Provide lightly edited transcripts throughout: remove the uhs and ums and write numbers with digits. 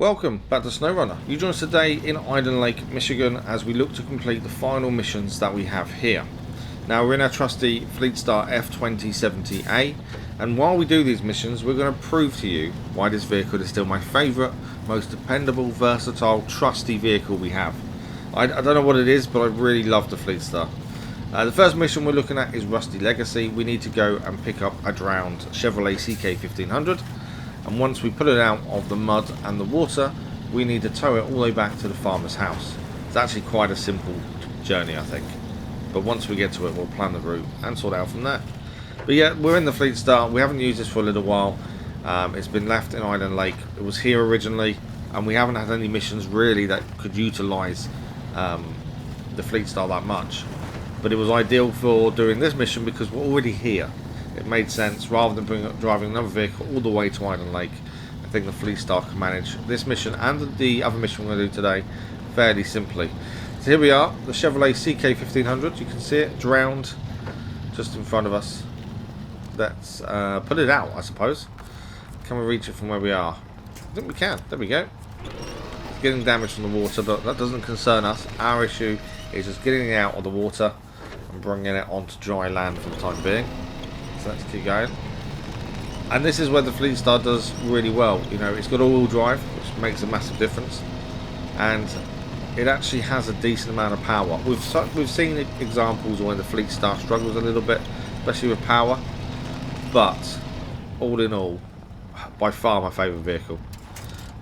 Welcome back to SnowRunner. You join us today in Iden Lake, Michigan as we look to complete the final missions that we have here. Now we're in our trusty Fleetstar F2070A, and while we do these missions we're going to prove to you why this vehicle is still my favourite, most dependable, versatile, trusty vehicle we have. I don't know what it is, but I really love the Fleetstar. The first mission we're looking at is Rusty Legacy. We need to go and pick up a drowned Chevrolet CK1500. And once we pull it out of the mud and the water, we need to tow it all the way back to the farmer's house. It's actually quite a simple journey, I think. But once we get to it, we'll plan the route and sort it out from there. But yeah, we're in the Fleetstar. We haven't used this for a little while. It's been left in Iden Lake. It was here originally, and we haven't had any missions really that could utilise the Fleetstar that much. But it was ideal for doing this mission because we're already here. It made sense rather than driving another vehicle all the way to Iden Lake. I think the Fleetstar can manage this mission and the other mission we're going to do today fairly simply. So here we are, the Chevrolet CK1500. You can see it drowned just in front of us. Let's put it out, I suppose. Can we reach it from where we are? I think we can. There we go. It's getting damaged from the water, but that doesn't concern us. Our issue is just getting it out of the water and bringing it onto dry land for the time being. So let's keep going. And this is where the Fleetstar does really well. You know, it's got all-wheel drive, which makes a massive difference, and it actually has a decent amount of power. We've seen examples where the Fleetstar struggles a little bit, especially with power, but all in all, by far my favourite vehicle.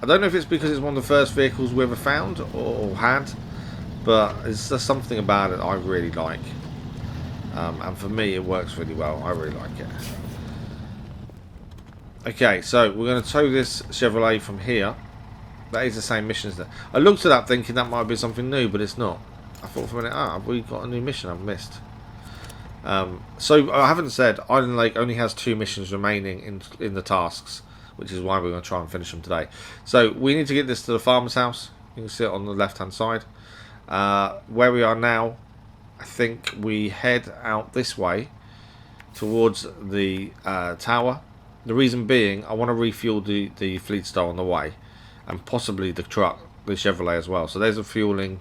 I don't know if it's because it's one of the first vehicles we ever found or had, but it's just something about it I really like. And for me it works really well. I really like it. Okay, so we're going to tow this Chevrolet from here. That is the same mission as that. I looked at that thinking that might be something new, but it's not. I thought for a minute, have we got a new mission I've missed? So I haven't said, Iden Lake only has 2 missions remaining in the tasks, which is why we're going to try and finish them today. So we need to get this to the farmer's house. You can see it on the left hand side. Where we are now, I think we head out this way towards the tower. The reason being, I want to refuel the Fleetstar on the way, and possibly the truck, the Chevrolet as well. So there's a fueling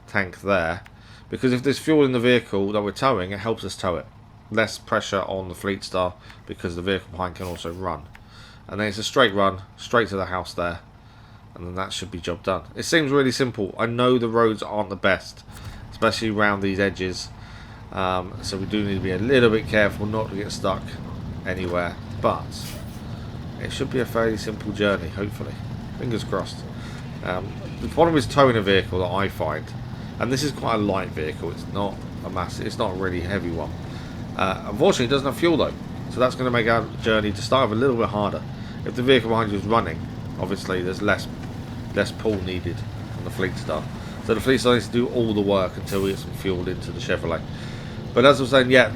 tank there, because if there's fuel in the vehicle that we're towing, it helps us tow it. Less pressure on the Fleetstar because the vehicle behind can also run. And then it's a straight run straight to the house there, and then that should be job done. It seems really simple. I know the roads aren't the best, especially around these edges, so we do need to be a little bit careful not to get stuck anywhere, but it should be a fairly simple journey, hopefully. Fingers crossed. The problem is towing a vehicle that I find, and this is quite a light vehicle, it's not a massive, it's not a really heavy one. Unfortunately it doesn't have fuel though, so that's going to make our journey to start with a little bit harder. If the vehicle behind you is running, obviously there's less pull needed on the Fleetstar. So the Fleetstar needs to do all the work until we get some fuel into the Chevrolet. But as I was saying, yeah,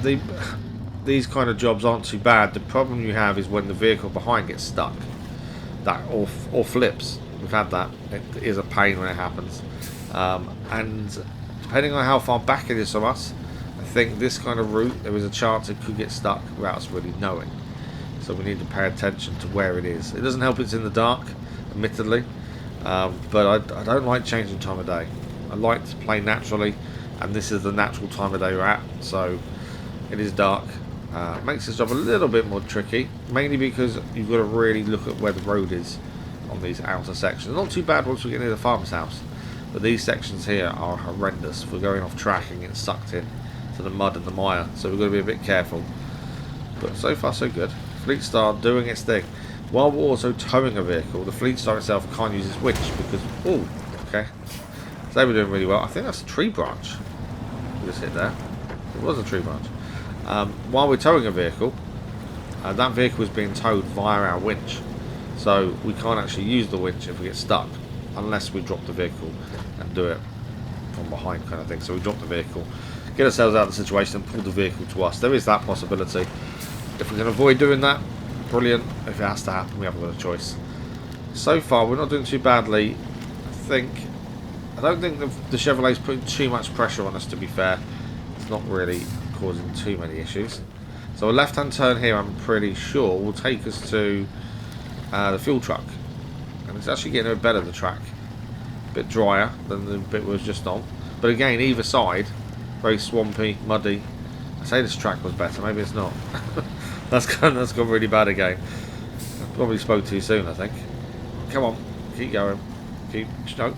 these kind of jobs aren't too bad. The problem you have is when the vehicle behind gets stuck, or flips. We've had that. It is a pain when it happens. And depending on how far back it is from us, I think this kind of route, there is a chance it could get stuck without us really knowing. So we need to pay attention to where it is. It doesn't help it's in the dark, admittedly. But I don't like changing time of day. I like to play naturally, and this is the natural time of day we're at, so it is dark. Makes this job a little bit more tricky, mainly because you've got to really look at where the road is on these outer sections. Not too bad once we get near the farmer's house, but these sections here are horrendous. We're going off track and getting sucked in to the mud and the mire, so we've got to be a bit careful. But so far so good. Fleetstar doing its thing. While we're also towing a vehicle, the Fleetstar itself can't use its winch because... oh, okay. So they were doing really well. I think that's a tree branch we just hit there. It was a tree branch. While we're towing a vehicle, that vehicle is being towed via our winch. So we can't actually use the winch if we get stuck, unless we drop the vehicle and do it from behind kind of thing. So we drop the vehicle, get ourselves out of the situation and pull the vehicle to us. There is that possibility. If we can avoid doing that, brilliant. If it has to happen, we haven't got a choice. So far we're not doing too badly. I don't think the Chevrolet's putting too much pressure on us, to be fair. It's not really causing too many issues. So a left hand turn here, I'm pretty sure, will take us to the fuel truck. and it's actually getting a bit better, the track. A bit drier than the bit we was just on. But again, either side, very swampy, muddy. I say this track was better, maybe it's not. that's gone really bad again. I probably spoke too soon, I think. Come on, keep going. Keep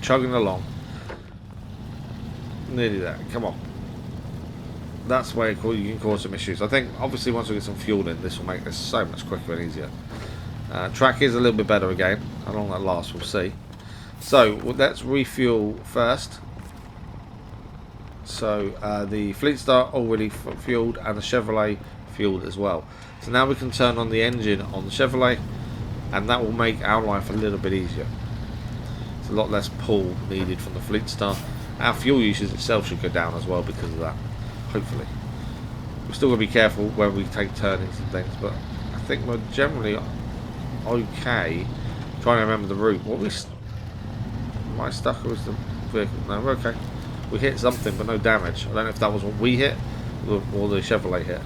chugging along. Nearly there, come on. That's where you can cause some issues. I think, obviously, once we get some fuel in, this will make this so much quicker and easier. Track is a little bit better again. How long that lasts, we'll see. So, let's refuel first. So, the Fleetstar already fueled, and the Chevrolet fueled as well. So now we can turn on the engine on the Chevrolet, and that will make our life a little bit easier. It's a lot less pull needed from the Fleetstar. Our fuel usage itself should go down as well because of that. Hopefully. We're still going to be careful where we take turnings and things, but I think we're generally okay. Trying to remember the route. What we... Am I stuck or was the vehicle? No, we're okay. We hit something, but no damage. I don't know if that was what we hit or the Chevrolet hit.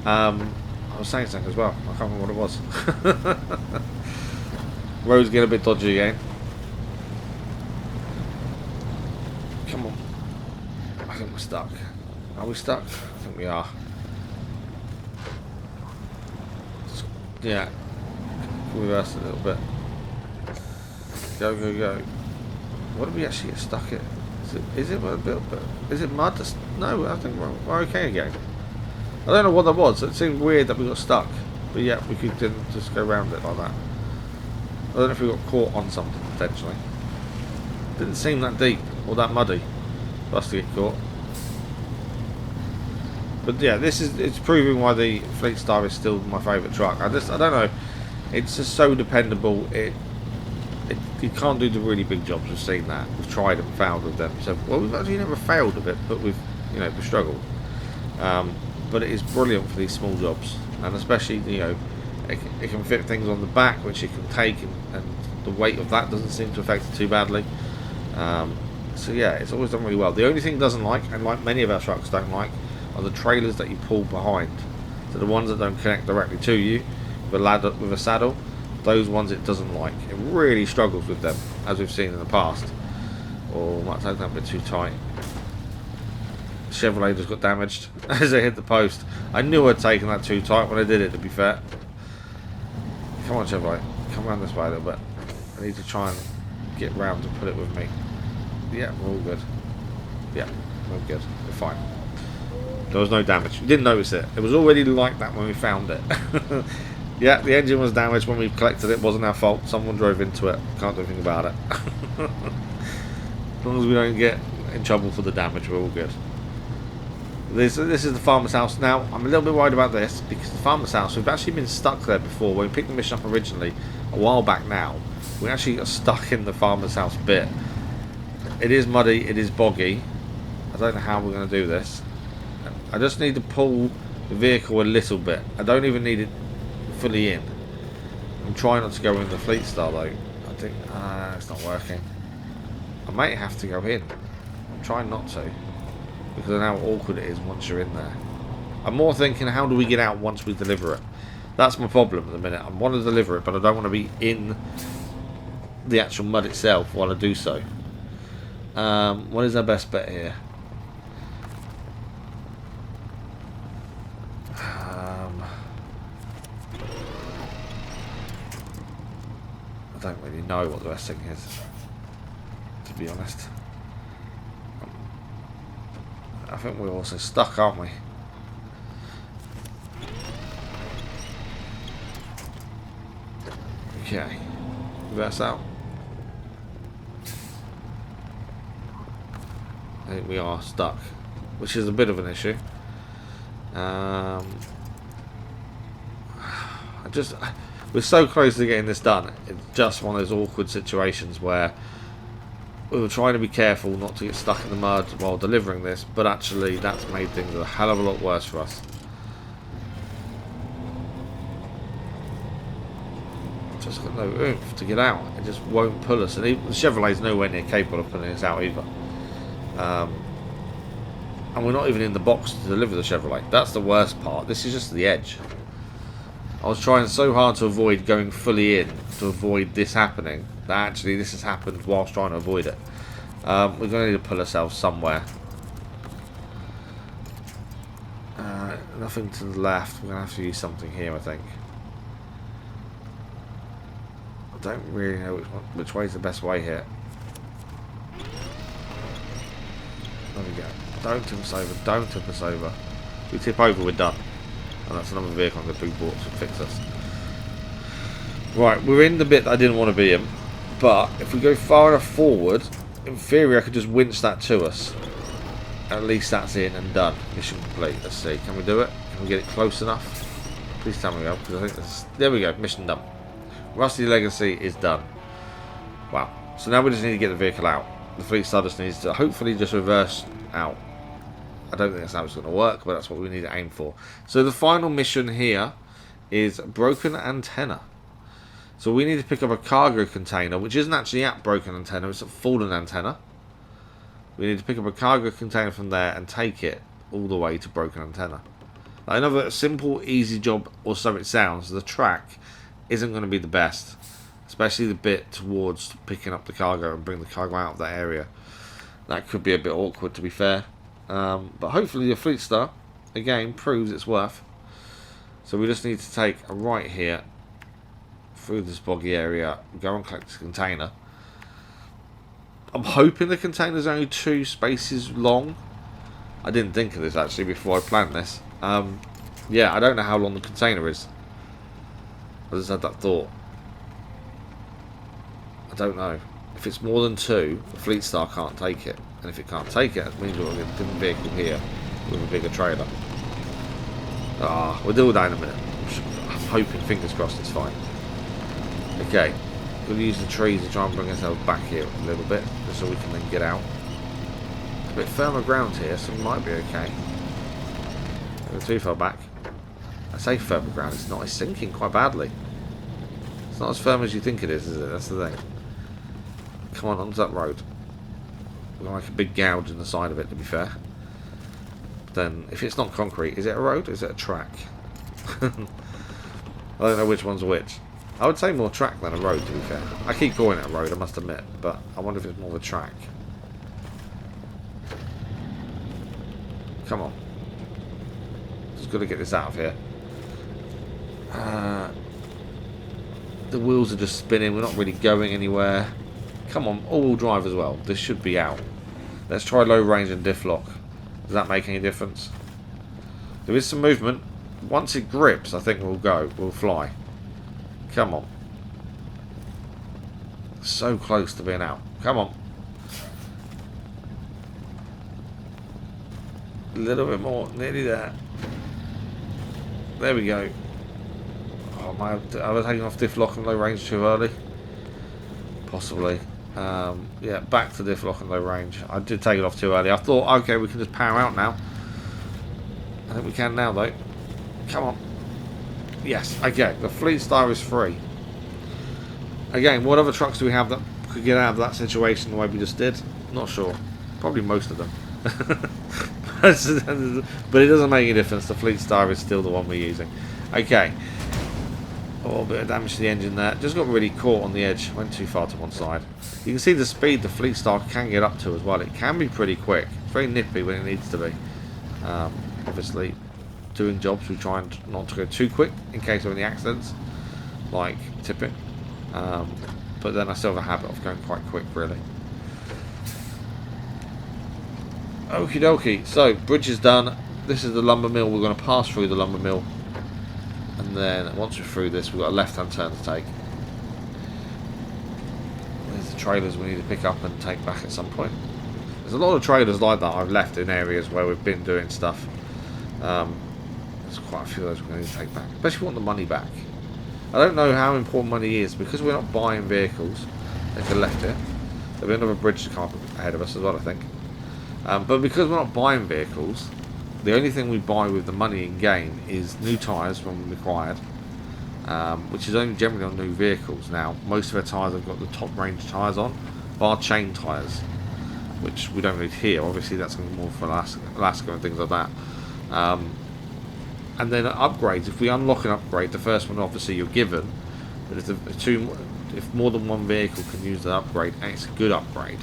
I was saying something as well. I can't remember what it was. Road's getting a bit dodgy again. Come on. I think we're stuck. Are we stuck? I think we are. Yeah. Reverse a little bit. Go, go, go. What did we actually get stuck in? Is it a bit? Is it mud? No, I think we're okay again. I don't know what that was. It seemed weird that we got stuck, but yeah, we could just go around it like that. I don't know if we got caught on something potentially. Didn't seem that deep or that muddy for us to get caught. But yeah, it's proving why the Fleetstar is still my favourite truck. I don't know. It's just so dependable. It can't do the really big jobs. We've seen that. We've tried and failed with them. So, well, we've actually never failed with it, but we've struggled. But it is brilliant for these small jobs, and especially it can fit things on the back, which it can take, and the weight of that doesn't seem to affect it too badly. So yeah, it's always done really well. The only thing it doesn't like, and like many of our trucks don't like, are the trailers that you pull behind. So the ones that don't connect directly to you with a saddle. Those ones it doesn't like. It really struggles with them, as we've seen in the past. Or might take that a bit too tight. Chevrolet just got damaged as I hit the post. I knew I'd taken that too tight when I did it, to be fair. Come on, Chevrolet. Come around this way a little bit. I need to try and get round to put it with me. Yeah, we're all good. Yeah, we're good. We're fine. There was no damage. We didn't notice it. It was already like that when we found it. Yeah, the engine was damaged when we collected it. It wasn't our fault. Someone drove into it. Can't do anything about it. As long as we don't get in trouble for the damage, we're all good. This is the farmer's house. Now, I'm a little bit worried about this because the farmer's house, we've actually been stuck there before. When we picked the mission up originally, a while back now, we actually got stuck in the farmer's house bit. It is muddy. It is boggy. I don't know how we're going to do this. I just need to pull the vehicle a little bit. I don't even need it fully in. I'm trying not to go in the Fleetstar though. I think it's not working. I might have to go in. I'm trying not to because I know how awkward it is once you're in there. I'm more thinking, how do we get out once we deliver it? That's my problem at the minute. I want to deliver it, but I don't want to be in the actual mud itself while I do so. What is our best bet here? I don't really know what the best thing is, to be honest. I think we're also stuck, aren't we? Okay, reverse out. I think we are stuck, which is a bit of an issue. We're so close to getting this done. It's just one of those awkward situations where we were trying to be careful not to get stuck in the mud while delivering this, but actually that's made things a hell of a lot worse for us. Just got no oomph to get out. It just won't pull us, and even the Chevrolet's nowhere near capable of pulling us out either. And we're not even in the box to deliver the Chevrolet. That's the worst part. This is just the edge. I was trying so hard to avoid going fully in, to avoid this happening, that actually this has happened whilst trying to avoid it. We're going to need to pull ourselves somewhere. Nothing to the left. We're going to have to use something here, I think. I don't really know which way is the best way here. There we go. Don't tip us over. Don't tip us over. If we tip over, we're done. And that's another vehicle I'm going to be bought to fix us. Right, we're in the bit that I didn't want to be in. But if we go far enough forward, in theory I could just winch that to us. At least that's in and done. Mission complete. Let's see. Can we do it? Can we get it close enough? Please tell me we have, because I think that's... There we go. Mission done. Rusty Legacy is done. Wow. So now we just need to get the vehicle out. The Fleetstar just needs to hopefully just reverse out. I don't think that's how it's going to work, but that's what we need to aim for. So the final mission here is broken antenna. So we need to pick up a cargo container, which isn't actually at broken antenna, it's at fallen antenna. We need to pick up a cargo container from there and take it all the way to broken antenna. Now, another simple, easy job, or so it sounds. The track isn't going to be the best, especially the bit towards picking up the cargo and bring the cargo out of that area. That could be a bit awkward, to be fair. But hopefully the Fleetstar, again, proves its worth. So we just need to take a right here through this boggy area, go and collect the container. I'm hoping the container's only 2 spaces long. I didn't think of this actually before I planned this. Yeah, I don't know how long the container is. I just had that thought. I don't know. If it's more than 2, the Fleetstar can't take it. And if it can't take it, it means we'll get a different vehicle here with a bigger trailer. We'll deal with that in a minute. I'm hoping, fingers crossed, it's fine. Okay. We'll use the trees to try and bring ourselves back here a little bit, just so we can then get out. It's a bit firmer ground here, so we might be okay. We're too far back. I say firmer ground, it's not. It's sinking quite badly. It's not as firm as you think it is it? That's the thing. Come on, onto that road. We're like a big gouge in the side of it, to be fair. But then, if it's not concrete, is it a road or is it a track? I don't know which one's which. I would say more track than a road, to be fair. I keep calling it a road, I must admit, but I wonder if it's more of a track. Come on. Just got to get this out of here. The wheels are just spinning, we're not really going anywhere. Come on, all-wheel drive as well. This should be out. Let's try low range and diff lock. Does that make any difference? There is some movement. Once it grips, I think we'll go. We'll fly. Come on. So close to being out. Come on. A little bit more. Nearly there. There we go. Oh, I was taking off diff lock and low range too early. Possibly. Yeah, back to diff lock and low range. I did take it off too early. I thought, okay, we can just power out now. I think we can now, though. Come on. Yes, okay. The Fleetstar is free. Again, what other trucks do we have that could get out of that situation the way we just did? Not sure. Probably most of them. But it doesn't make any difference. The Fleetstar is still the one we're using. Okay. A little bit of damage to the engine there. Just got really caught on the edge. Went too far to one side. You can see the speed the Fleetstar can get up to as well. It can be pretty quick. It's very nippy when it needs to be. Obviously, doing jobs we try and not to go too quick in case of any accidents, like tipping. But then I still have a habit of going quite quick, really. Okie dokie. So, bridge is done. This is the lumber mill. We're going to pass through the lumber mill. And then, once we're through this, we've got a left-hand turn to take. There's the trailers we need to pick up and take back at some point. There's a lot of trailers like that I've left in areas where we've been doing stuff. There's quite a few of those we're going to need to take back. Especially if we want the money back. I don't know how important money is. Because we're not buying vehicles. If they're left here. There'll be another bridge to come up ahead of us as well, I think. But because we're not buying vehicles, the only thing we buy with the money in game is new tyres when required, which is only generally on new vehicles. Now, most of our tyres have got the top range tyres on, bar chain tyres, which we don't need here. Obviously, that's going to be more for Alaska and things like that. And then upgrades. If we unlock an upgrade, the first one obviously you're given, but if more than one vehicle can use the upgrade and it's a good upgrade,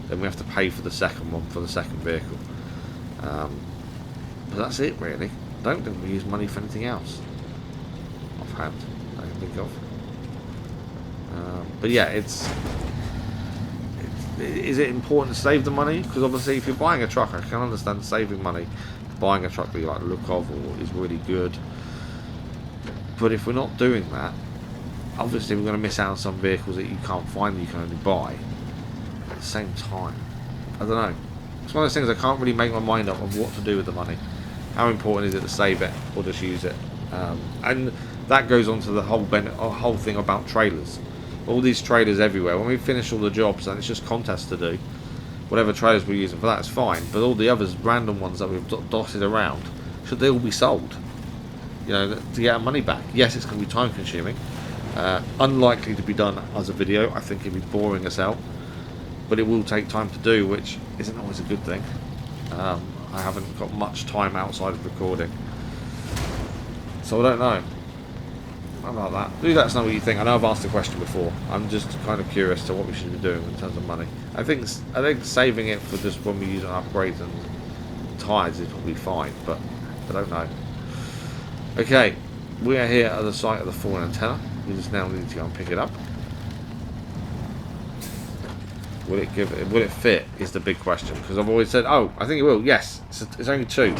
then we have to pay for the second one for the second vehicle. But that's it really. I don't think we use money for anything else offhand I can think of. But yeah, is it important to save the money? Because obviously if you're buying a truck, I can understand saving money, buying a truck that you like the look of or is really good. But if we're not doing that, obviously we're going to miss out on some vehicles that you can't find, that you can only buy at the same time. I don't know. It's one of those things I can't really make my mind up of what to do with the money. How important is it to save it or just use it? And that goes on to the whole thing about trailers. All these trailers everywhere. When we finish all the jobs and it's just contests to do, whatever trailers we're using for that is fine. But all the others, random ones that we've dotted around, should they all be sold? You know, to get our money back. Yes, it's going to be time consuming. Unlikely to be done as a video. I think it'd be boring as hell. But it will take time to do, which isn't always a good thing. I haven't got much time outside of recording. So I don't know. How about that? Do let us know what you think. I know I've asked the question before. I'm just kind of curious to what we should be doing in terms of money. I think saving it for just when we use an upgrades and tyres is probably fine, but I don't know. Okay, we are here at the site of the fallen antenna. We just now need to go and pick it up. Will it fit? Is the big question. Because I've always said, oh, I think it will. Yes, it's only 2.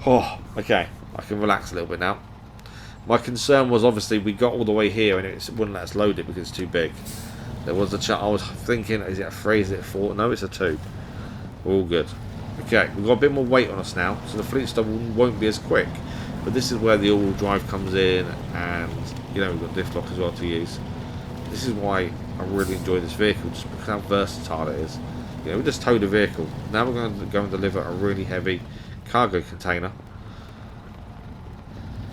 Oh, okay. I can relax a little bit now. My concern was obviously we got all the way here and it wouldn't let us load it because it's too big. There was I was thinking, is it a 3? Is it a 4? No, it's a 2. We're all good. Okay, we've got a bit more weight on us now, so the Fleetstar won't be as quick. But this is where the all-wheel drive comes in, and you know we've got diff lock as well to use. This is why I really enjoy this vehicle, just because how versatile it is. You know, we just towed a vehicle. Now we're going to go and deliver a really heavy cargo container.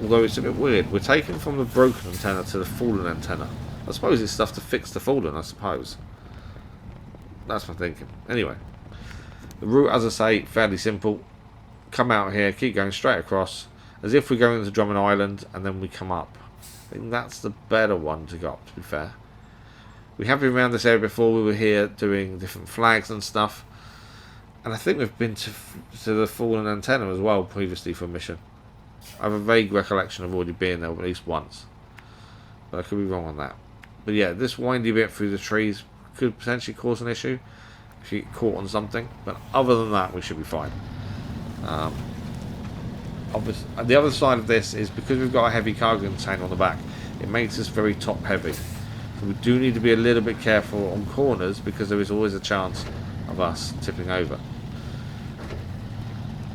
Although it's a bit weird, we're taking from the broken antenna to the fallen antenna. I suppose it's stuff to fix the fallen, I suppose. That's my thinking. Anyway, the route, as I say, fairly simple. Come out here, keep going straight across, as if we're going into Drummond Island, and then we come up. I think that's the better one to go up, to be fair. We have been around this area before. We were here doing different flags and stuff. And I think we've been to the fallen antenna as well previously for a mission. I have a vague recollection of already being there at least once. But I could be wrong on that. But yeah, this windy bit through the trees could potentially cause an issue if you get caught on something. But other than that, we should be fine. Obviously, the other side of this is because we've got a heavy cargo container on the back, it makes us very top heavy. So we do need to be a little bit careful on corners because there is always a chance of us tipping over.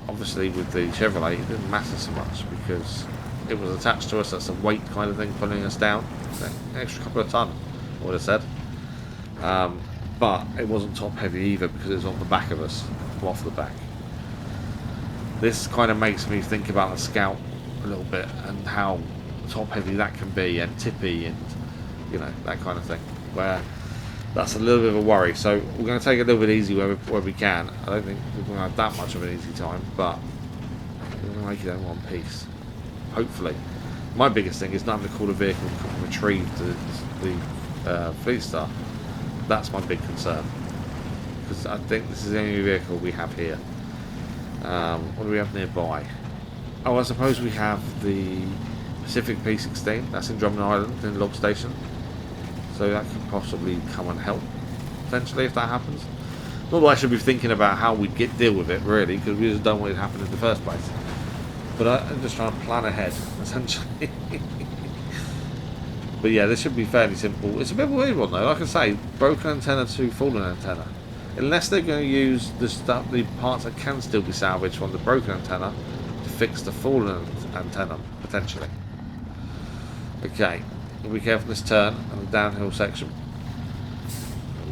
Obviously with the Chevrolet it didn't matter so much because it was attached to us. That's a weight kind of thing pulling us down. An extra couple of ton, I would have said. But it wasn't top heavy either because it was on the back of us, off the back. This kind of makes me think about the Scout a little bit and how top heavy that can be and tippy and you know that kind of thing. Where that's a little bit of a worry. So we're going to take it a little bit easy where we can. I don't think we're going to have that much of an easy time, but we're going to make it in one piece. Hopefully. My biggest thing is not having to call a vehicle to come and retrieve the Fleetstar. That's my big concern. Because I think this is the only vehicle we have here. What do we have nearby? Oh, I suppose we have the Pacific P16. That's in Drummond Island, in Log Station. So that could possibly come and help, potentially, if that happens. Not that I should be thinking about how we'd deal with it, really, because we just don't want it to happen in the first place. But I'm just trying to plan ahead, essentially. But yeah, this should be fairly simple. It's a bit of a weird one, though. Like I say, broken antenna to fallen antenna. Unless they're going to use the parts that can still be salvaged from the broken antenna to fix the fallen antenna, potentially. Okay. Be careful this turn and the downhill section.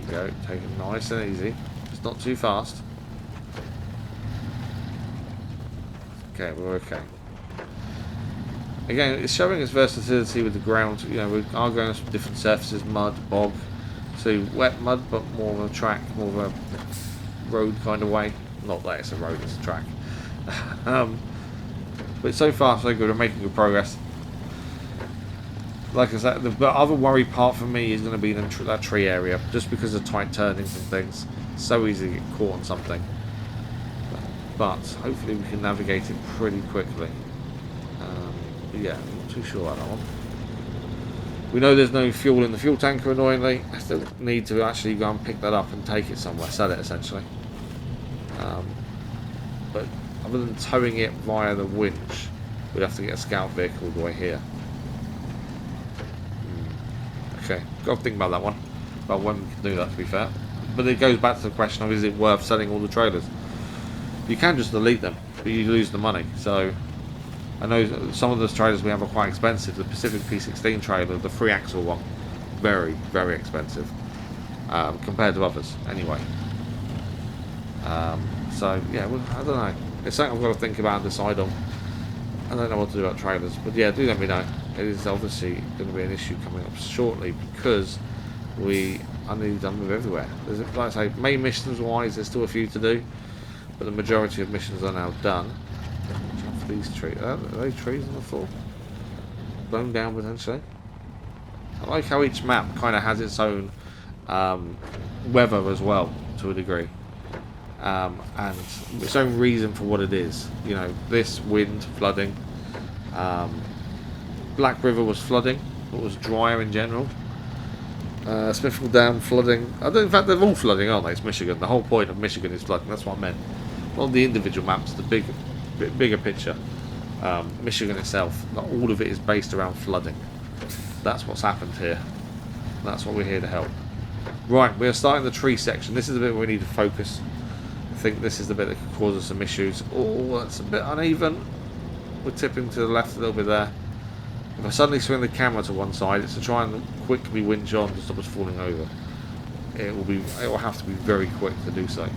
There we go, take it nice and easy. It's not too fast. Okay, we're okay. Again, it's showing its versatility with the ground. You know, we are going on some different surfaces, mud, bog, to wet mud, but more of a track, more of a road kind of way. Not that it's a road, it's a track. But so far so good, we're making good progress. Like I said, the other worry part for me is going to be that tree area, just because of tight turnings and things. It's so easy to get caught on something. But hopefully we can navigate it pretty quickly. Yeah, I'm not too sure about that one. We know there's no fuel in the fuel tanker, annoyingly. I still need to actually go and pick that up and take it somewhere, sell it essentially. But other than towing it via the winch, we'd have to get a scout vehicle all the way here. Okay, got to think about that one, about when we can do that, to be fair. But it goes back to the question of, is it worth selling all the trailers? You can just delete them, but you lose the money. So I know some of those trailers we have are quite expensive. The Pacific P16 trailer, the 3-axle one, very, very expensive compared to others anyway. So yeah, well, I don't know, it's something I've got to think about and decide on. I don't know what to do about trailers, but yeah, do let me know. It is obviously going to be an issue coming up shortly, because we are nearly done with everywhere. There's, like I say, main missions wise, there's still a few to do, but the majority of missions are now done. Watch out for these trees. Are they trees on the floor? Blown down potentially. I like how each map kind of has its own weather as well, to a degree. And its own reason for what it is. You know, this wind, flooding. Black River was flooding, but was drier in general. Smithfield Dam flooding. In fact, they're all flooding, aren't they? It's Michigan. The whole point of Michigan is flooding. That's what I meant. Not the individual maps, the bigger picture. Michigan itself, not all of it is based around flooding. That's what's happened here. That's what we're here to help. Right, we're starting the tree section. This is the bit where we need to focus. I think this is the bit that could cause us some issues. Oh, that's a bit uneven. We're tipping to the left a little bit there. If I suddenly swing the camera to one side, it's to try and quickly winch on to stop us falling over. It will have to be very quick to do so.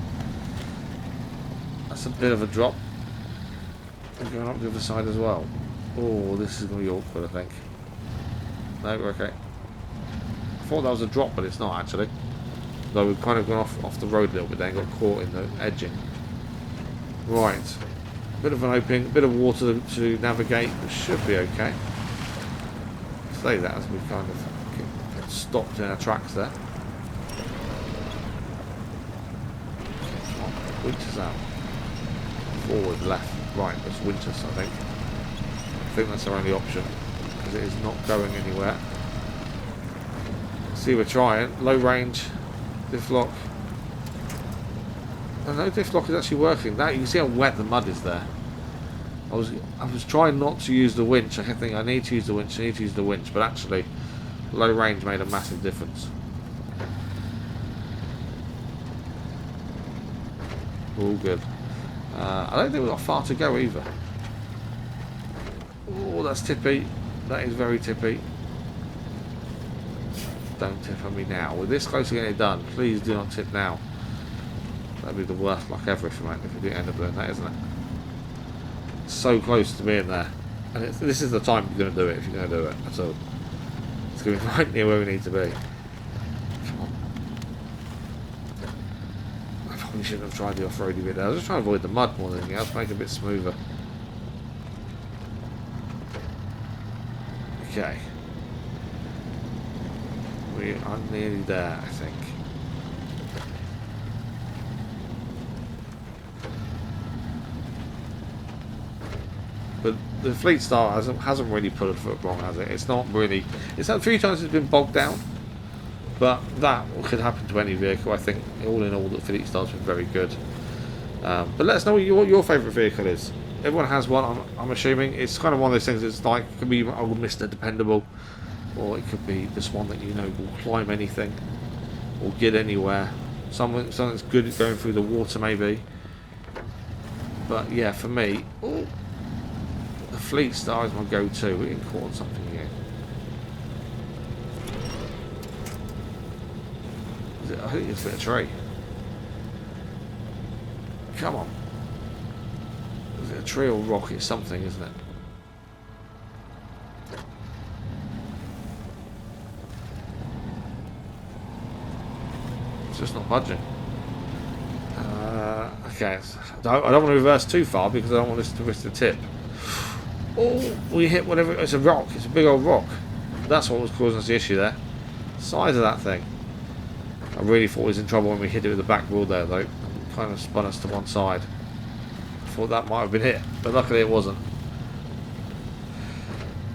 That's a bit of a drop. And going up the other side as well. Oh, this is going to be awkward, I think. No, we're okay. I thought that was a drop, but it's not actually. Though we've kind of gone off the road a little bit there and got caught in the edging. Right. Bit of an opening, bit of water to navigate, but should be okay. Say that as we kind of stopped in our tracks there. Come on, winches out. Forward, left, right, that's winches, I think. I think that's our only option, because it is not going anywhere. See, we're trying. Low range, diff lock. No, diff lock is actually working. That, you can see how wet the mud is there. I was trying not to use the winch. I kept thinking I need to use the winch, but actually low range made a massive difference. All good. I don't think we've got far to go either. Oh, that's tippy. That is very tippy. Don't tip on me now. We're this close to getting it done. Please do not tip now. That'd be the worst luck ever if we do end up doing that, isn't it? So close to being there, and this is the time you're going to do it if you're going to do it. So it's going to be right near where we need to be. Come on. I probably shouldn't have tried the off-roady bit there. I was just trying to avoid the mud more than anything else, make it a bit smoother. Okay. We are nearly there, I think. But the Fleetstar hasn't really put a foot wrong, has it? It's not really. It's had a few times it's been bogged down, but that could happen to any vehicle. I think all in all, the Fleetstar's been very good. But let us know what your favourite vehicle is. Everyone has one. I'm assuming it's kind of one of those things. It's like it could be old Mr. Dependable, or it could be this one that you know will climb anything or get anywhere. Something that's good at going through the water, maybe. But yeah, for me. Ooh, the Fleetstar is my go-to. We're getting caught on something here. I think it's a bit of tree. Come on. Is it a tree or rock? It's something, isn't it? It's just not budging. Okay. I don't want to reverse too far because I don't want this to risk the tip. Oh, we hit whatever. It's a rock. It's a big old rock. That's what was causing us the issue there. Size of that thing. I really thought he was in trouble when we hit it with the back wheel there, though. It kind of spun us to one side. I thought that might have been it, but luckily it wasn't.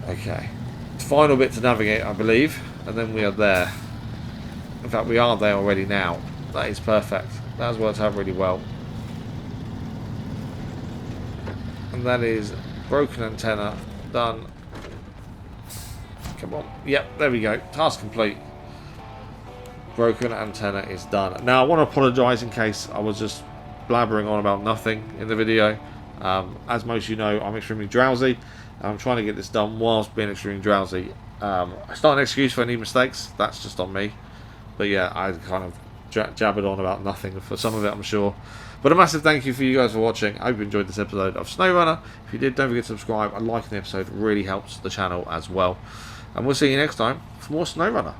Okay. Final bit to navigate, I believe, and then we are there. In fact, we are there already now. That is perfect. That has worked out really well. And that is broken antenna done. Come on. Yep, there we go. Task complete. Broken antenna is done. Now, I want to apologise in case I was just blabbering on about nothing in the video. As most of you know, I'm extremely drowsy. I'm trying to get this done whilst being extremely drowsy. It's not an excuse for any mistakes. That's just on me. But yeah, I kind of jabbered on about nothing for some of it, I'm sure. But a massive thank you for you guys for watching. I hope you enjoyed this episode of SnowRunner. If you did, don't forget to subscribe. And liking the episode really helps the channel as well. And we'll see you next time for more SnowRunner.